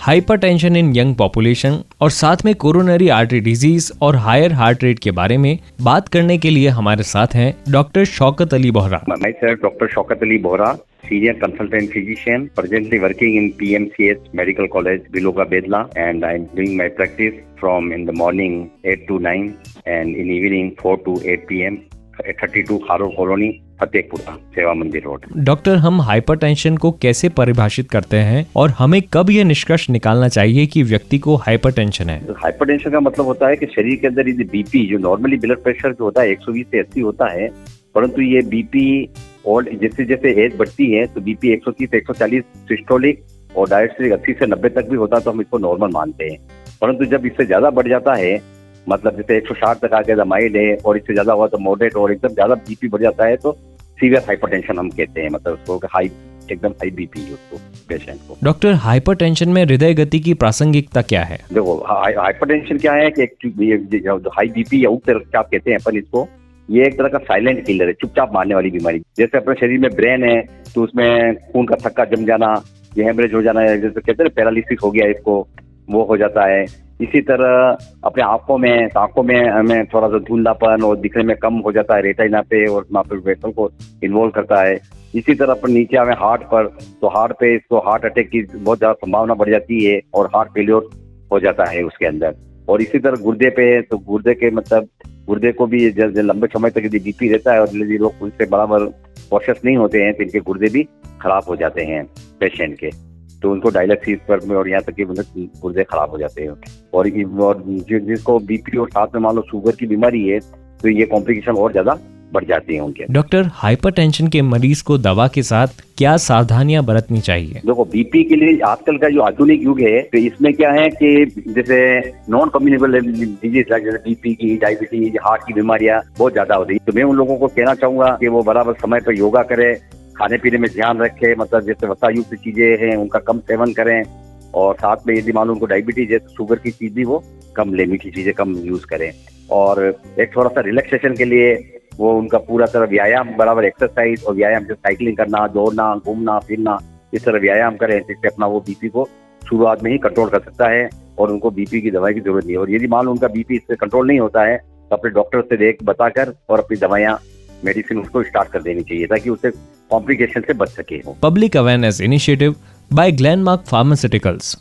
Hypertension इन young population और साथ में कोरोनरी आर्टरी डिजीज और हायर हार्ट रेट के बारे में बात करने के लिए हमारे साथ हैं doctor Shaukat Ali Bohra. Myself, Dr. Shaukat Ali Bohra, Senior Consultant Physician, presently working in PMCH Medical College, Biloga, Bedla, and I'm doing my practice from in the morning 8 to 9 and in evening 4 to 8 p.m. 32 खारो colony, Fatehpura, सेवा मंदिर road. Doctor, हम hypertension को कैसे परिभाषित करते हैं और हमें कब यह निष्कर्ष निकालना चाहिए कि व्यक्ति को हाइपरटेंशन है? हाइपरटेंशन का मतलब होता है कि शरीर के अंदर ये बीपी, जो नॉर्मली ब्लड प्रेशर जो होता है 120 से 80 होता है, परंतु ये बीपी और जैसे जैसे एज बढ़ती है तो बीपी 130 से 140 सिस्टोलिक और डायस्टोलिक 80 से 90 तक भी होता है तो हम इसको नॉर्मल मानते हैं। परंतु जब इससे ज्यादा बढ़ जाता है, मतलब जैसे 160 तक आ गया तो माइल्ड है और इससे ज्यादा हुआ तो मॉडरेट और एकदम ज्यादा बीपी बढ़ जाता है तो सीवियर हाइपरटेंशन हम कहते हैं, मतलब उसको हाई, एकदम हाई बीपी उसको पेशेंट को। डॉक्टर, हाइपरटेंशन में हृदय गति की प्रासंगिकता क्या है? देखो, हाइपरटेंशन क्या है कि हाई बीपी या उच्च रक्तचाप कहते हैं अपन इसको, ये एक तरह का साइलेंट किलर है, चुपचाप मारने वाली बीमारी। जैसे अपने शरीर में ब्रेन है तो उसमें खून का थक्का जम जाना, ये हेमरेज हो जाना है, जैसे कहते हैं पैरालिसिस हो गया इसको, वो हो जाता है। इसी तरह अपने आंखों में हमें थोड़ा सा धुंधलापन और दिखने में कम हो जाता है रेटिना पे, और वहाँ पे वेसल को इन्वॉल्व करता है। इसी तरह अपन नीचे हमें हार्ट पर, तो हार्ट पे इसको हार्ट अटैक की बहुत ज्यादा संभावना बढ़ जाती है और हार्ट फेल्योर हो जाता है उसके अंदर। और इसी तरह गुर्दे पे, तो गुर्दे के मतलब गुर्दे को भी लंबे समय तक यदि बीपी रहता है और यदि लोग उससे बराबर कॉशियस नहीं होते हैं तो इनके गुर्दे भी खराब हो जाते हैं पेशेंट के, तो उनको डायलिसिस पर और यहाँ तक कि मतलब गुर्दे खराब हो जाते हैं। और जिसको बीपी और साथ में मान लो शुगर की बीमारी है तो ये कॉम्प्लिकेशन और ज्यादा बढ़ जाती है उनके। डॉक्टर, हाइपरटेंशन के मरीज को दवा के साथ क्या सावधानियां बरतनी चाहिए? देखो, बीपी के लिए आजकल का जो आधुनिक युग है तो इसमें क्या है कि जैसे नॉन कम्युनिकेबल डिजीज जैसे बीपी की, डायबिटीज, हार्ट की बीमारियां बहुत ज्यादा हो रही है, तो मैं उन लोगों को कहना चाहूंगा कि वो बराबर समय पर योगा करें, खाने पीने में ध्यान रखें, मतलब जैसे वसा युक्त चीजें हैं उनका कम सेवन करें, और साथ में यदि मालूम उनको डायबिटीज है तो शुगर की चीज भी वो कम ले, मीठी चीजें कम यूज करें। और एक थोड़ा सा रिलैक्सेशन के लिए वो उनका पूरा तरह व्यायाम, बराबर एक्सरसाइज और व्यायाम, जैसे साइकिलिंग करना, दौड़ना, घूमना फिरना, इस तरह व्यायाम करें जिससे अपना वो बीपी को शुरुआत में ही कंट्रोल कर सकता है और उनको बीपी की दवाई की जरूरत नहीं है। और यदि मान लो उनका बीपी इससे कंट्रोल नहीं होता है तो अपने डॉक्टर से देख बताकर और अपनी दवाइयाँ, मेडिसिन उसको स्टार्ट कर देनी चाहिए ताकि उससे कॉम्प्लिकेशन से बच सके। Public awareness initiative by Glenmark pharmaceuticals.